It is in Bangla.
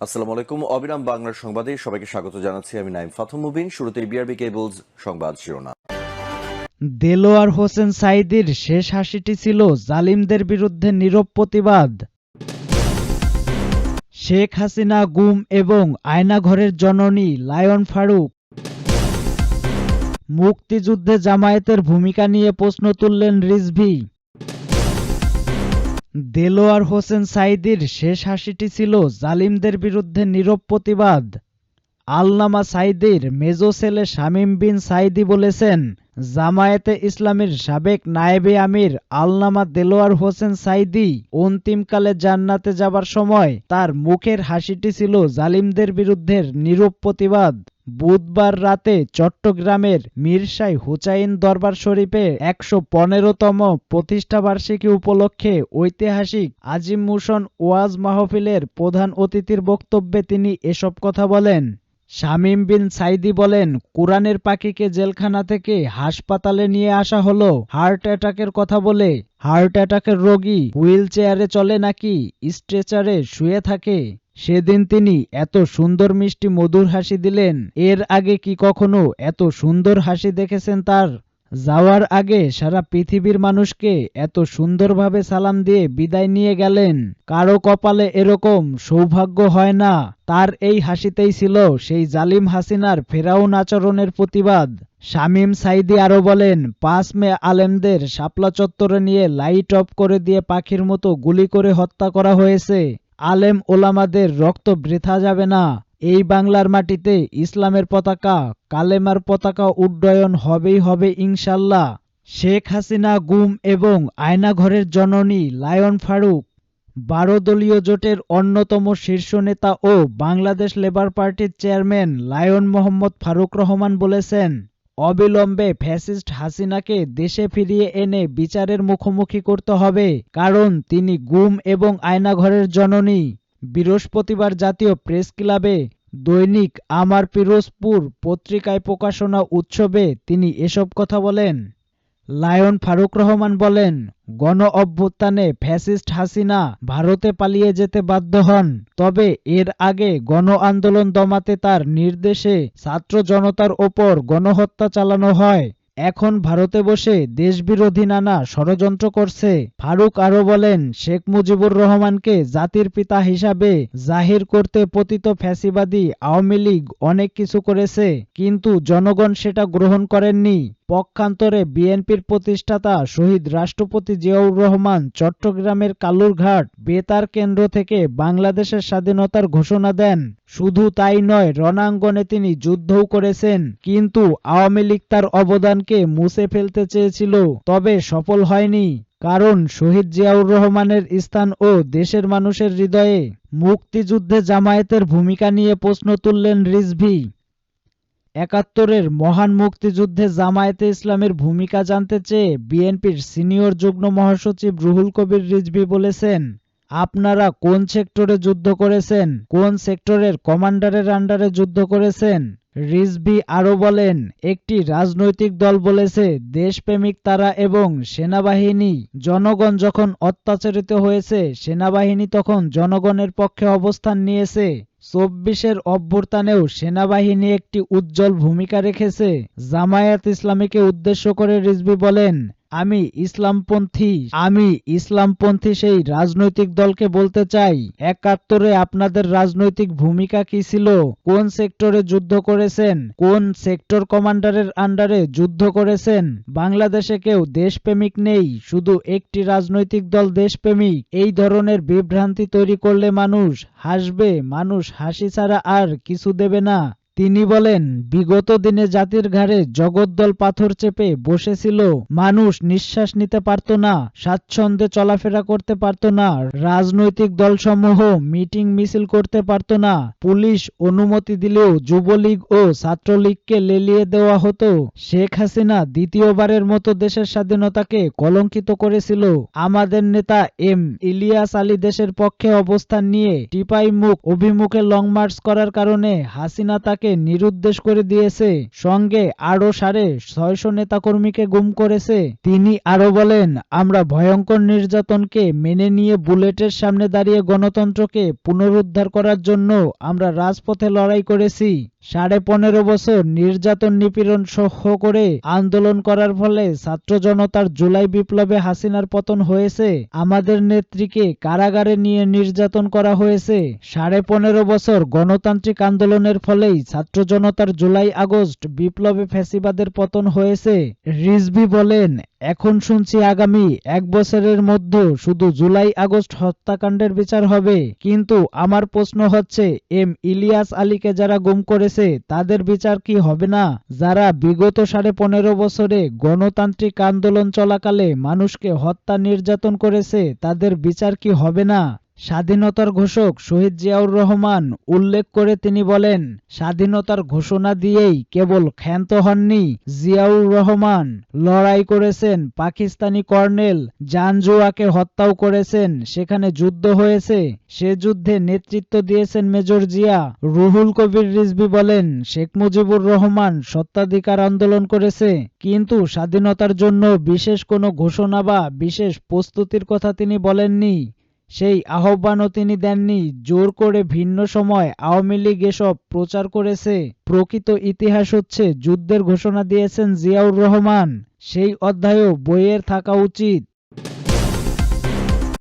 আসসালামু আলাইকুম। অবিরাম বাংলার সংবাদে সবাইকে স্বাগত জানাচ্ছি। আমি নাইম ফাথুম মুবিন। শুরুতেই বিআরবি কেবলস সংবাদ শিরোনাম। দেলোয়ার হোসেন সাঈদীর শেষ হাসিটি ছিল জালিমদের বিরুদ্ধে নীরব প্রতিবাদ। শেখ হাসিনা গুম এবং আয়নাঘরের জননী লায়ন ফারুক। মুক্তিযুদ্ধে জামায়াতের ভূমিকা নিয়ে প্রশ্ন তুললেন রিজভী। দেলোয়ার হোসেন সাঈদীর শেষ হাসিটি ছিল জালিমদের বিরুদ্ধে নীরব প্রতিবাদ। আল্লামা সাঈদীর মেজো ছেলে শামীম বিন সাঈদী বলেছেন, জামায়াতে ইসলামীর সাবেক নায়েবে আমির আল্লামা দেলোয়ার হোসেন সাঈদী অন্তিমকালে জান্নাতে যাবার সময় তার মুখের হাসিটি ছিল জালিমদের বিরুদ্ধে নীরব প্রতিবাদ। বুধবার রাতে চট্টগ্রামের মিরশাহ হুসাইন দরবার শরীফে ১১৫তম প্রতিষ্ঠাবার্ষিকী উপলক্ষে ঐতিহাসিক আজিম মুশন ওয়াজ মাহফিলের প্রধান অতিথির বক্তব্যে তিনি এসব কথা বলেন। শামীম বিন সাঈদী বলেন, কুরআনের পাখিকে জেলখানা থেকে হাসপাতালে নিয়ে আসা হলো হার্ট অ্যাটাকের কথা বলে। হার্ট অ্যাটাকের রোগী হুইল চেয়ারে চলে নাকি স্ট্রেচারে শুয়ে থাকে? সেদিন তিনি এত সুন্দর মিষ্টি মধুর হাসি দিলেন, এর আগে কি কখনো এত সুন্দর হাসি দেখেছেন তার? যাওয়ার আগে সারা পৃথিবীর মানুষকে এত সুন্দরভাবে সালাম দিয়ে বিদায় নিয়ে গেলেন। কারো কপালে এরকম সৌভাগ্য হয় না। তার এই হাসিতেই ছিল সেই জালিম হাসিনার ফেরাউন আচরণের প্রতিবাদ। শামীম সাঈদী আরো বলেন, ৫ মে আলেমদের শাপলা চত্বরে নিয়ে লাইট অফ করে দিয়ে পাখির মতো গুলি করে হত্যা করা হয়েছে। আলেম ওলামাদের রক্ত বৃথা যাবে না। এই বাংলার মাটিতে ইসলামের পতাকা, কালেমার পতাকা উড্ডয়ন হবেই হবে ইনশাল্লাহ। শেখ হাসিনা গুম এবং আয়নাঘরের জননী লায়ন ফারুক। ১২ দলীয় জোটের অন্যতম শীর্ষ নেতা ও বাংলাদেশ লেবার পার্টির চেয়ারম্যান লায়ন মোহাম্মদ ফারুক রহমান বলেছেন, অবিলম্বে ফ্যাসিস্ট হাসিনাকে দেশে ফিরিয়ে এনে বিচারের মুখোমুখি করতে হবে, কারণ তিনি গুম এবং আয়নাঘরের জননী। বৃহস্পতিবার জাতীয় প্রেস ক্লাবে দৈনিক আমার পিরোজপুর পত্রিকায় প্রকাশনা উৎসবে তিনি এসব কথা বলেন। লায়ন ফারুক রহমান বলেন, গণ অভ্যুত্থানে ফ্যাসিস্ট হাসিনা ভারতে পালিয়ে যেতে বাধ্য হন, তবে এর আগে গণ আন্দোলন দমাতে তার নির্দেশে ছাত্র জনতার ওপর গণহত্যা চালানো হয়। এখন ভারতে বসে দেশবিরোধী নানা ষড়যন্ত্র করছে। ফারুক আরো বলেন, শেখ মুজিবুর রহমানকে জাতির পিতা হিসাবে জাহির করতে পতিত ফ্যাসিবাদী আওয়ামী লীগ অনেক কিছু করেছে, কিন্তু জনগণ সেটা গ্রহণ করেননি। পক্ষান্তরে বিএনপির প্রতিষ্ঠাতা শহীদ রাষ্ট্রপতি জিয়াউর রহমান চট্টগ্রামের কালুরঘাট বেতার কেন্দ্র থেকে বাংলাদেশের স্বাধীনতার ঘোষণা দেন। শুধু তাই নয়, রণাঙ্গনে তিনি যুদ্ধও করেছেন, কিন্তু আওয়ামী লীগ তার অবদানকে মুছে ফেলতে চেয়েছিল, তবে সফল হয়নি। কারণ শহীদ জিয়াউর রহমানের স্থান ও দেশের মানুষের হৃদয়ে। মুক্তিযুদ্ধে জামায়াতের ভূমিকা নিয়ে প্রশ্ন তুললেন রিজভী। ৭১-এর মহান মুক্তিযুদ্ধে জামায়াতে ইসলামের ভূমিকা জানতে চেয়ে বিএনপির সিনিয়র যুগ্ম মহাসচিব রুহুল কবির রিজভী বলেছেন, আপনারা কোন সেক্টরে যুদ্ধ করেছেন, কোন সেক্টরের কমান্ডারের আন্ডারে যুদ্ধ করেছেন? রিজভী আরো বলেন, একটি রাজনৈতিক দল বলেছে দেশপ্রেমিক তারা এবং সেনাবাহিনী। জনগণ যখন অত্যাচারিত হয়েছে, সেনাবাহিনী তখন জনগণের পক্ষে অবস্থান নিয়েছে। ২৪-এর অভ্যুত্থানেও সেনাবাহিনী একটি উজ্জ্বল ভূমিকা রেখেছে। জামায়াত ইসলামীকে উদ্দেশ্য করে রিজভী বলেন, আমি ইসলামপন্থী সেই রাজনৈতিক দলকে বলতে চাই, ৭১-এ আপনাদের রাজনৈতিক ভূমিকা কি ছিল? কোন সেক্টরে যুদ্ধ করেছেন? কোন সেক্টর কমান্ডারের আন্ডারে যুদ্ধ করেছেন? বাংলাদেশে কেউ দেশপ্রেমিক নেই, শুধু একটি রাজনৈতিক দল দেশপ্রেমিক। এই ধরনের বিভ্রান্তি তৈরি করলে মানুষ হাসবে, মানুষ হাসি ছাড়া আর কিছু দেবে না। তিনি বলেন, বিগত দিনে জাতির ঘাড়ে জগদ্দল পাথর চেপে বসেছিল, মানুষ নিঃশ্বাস নিতে পারত না, স্বাচ্ছন্দ্যে চলাফেরা করতে পারত না, রাজনৈতিক দলসমূহ মিটিং মিছিল করতে পারত না, পুলিশ অনুমতি দিলেও যুবলীগ ও ছাত্রলীগকে লেলিয়ে দেওয়া হতো। শেখ হাসিনা দ্বিতীয়বারের মতো দেশের স্বাধীনতাকে কলঙ্কিত করেছিল। আমাদের নেতা এম ইলিয়াস আলী দেশের পক্ষে অবস্থান নিয়ে টিপাই মুখ অভিমুখে লং মার্চ করার কারণে হাসিনা তাকে নেতাকে নিরুদ্দেশ করে দিয়েছে, সঙ্গে আরও 650 নেতাকর্মীকে গুম করেছে। তিনি আরো বলেন, আমরা ভয়ঙ্কর নির্যাতনকে মেনে নিয়ে বুলেটের সামনে দাঁড়িয়ে গণতন্ত্রকে পুনরুদ্ধার করার জন্য আমরা রাজপথে লড়াই করেছি। 15.5 বছর নির্যাতন নিপীড়ন সহ্য করে আন্দোলন করার ফলে ছাত্র জনতার জুলাই বিপ্লবে হাসিনার পতন হয়েছে। আমাদের নেত্রীকে কারাগারে নিয়ে নির্যাতন করা হয়েছে। 15.5 বছর গণতান্ত্রিক আন্দোলনের ফলেই ছাত্র জনতার জুলাই আগস্ট বিপ্লবে ফ্যাসিবাদের পতন হয়েছে। রিজভী বলেন, এখন শুনছি আগামী 1 বছরের মধ্যে শুধু জুলাই আগস্ট হত্যাকাণ্ডের বিচার হবে, কিন্তু আমার প্রশ্ন হচ্ছে, ইলিয়াস আলীকে যারা গুম করেছে তাদের বিচার কি হবে না? যারা বিগত 15.5 বছরে গণতান্ত্রিক আন্দোলন চলাকালে মানুষকে হত্যা নির্যাতন করেছে তাদের বিচার কি হবে না? স্বাধীনতার ঘোষক শহীদ জিয়াউর রহমান উল্লেখ করে তিনি বলেন, স্বাধীনতার ঘোষণা দিয়েই কেবল ক্ষান্ত হননি জিয়াউর রহমান, লড়াই করেছেন পাকিস্তানি কর্নেল জানজুয়াকে হত্যাও করেছেন, সেখানে যুদ্ধ হয়েছে, সে যুদ্ধে নেতৃত্ব দিয়েছেন মেজর জিয়া। রুহুল কবির রিজভী বলেন, শেখ মুজিবুর রহমান স্বত্বাধিকার আন্দোলন করেছে, কিন্তু স্বাধীনতার জন্য বিশেষ কোনো ঘোষণা বা বিশেষ প্রস্তুতির কথা তিনি বলেননি, সেই আহ্বানও তিনি দেননি। জোর করে ভিন্ন সময় আওয়ামী লীগ এসব প্রচার করেছে। প্রকৃত ইতিহাস হচ্ছে যুদ্ধের ঘোষণা দিয়েছেন জিয়াউর রহমান, সেই অধ্যায়ও বইয়ের থাকা উচিত।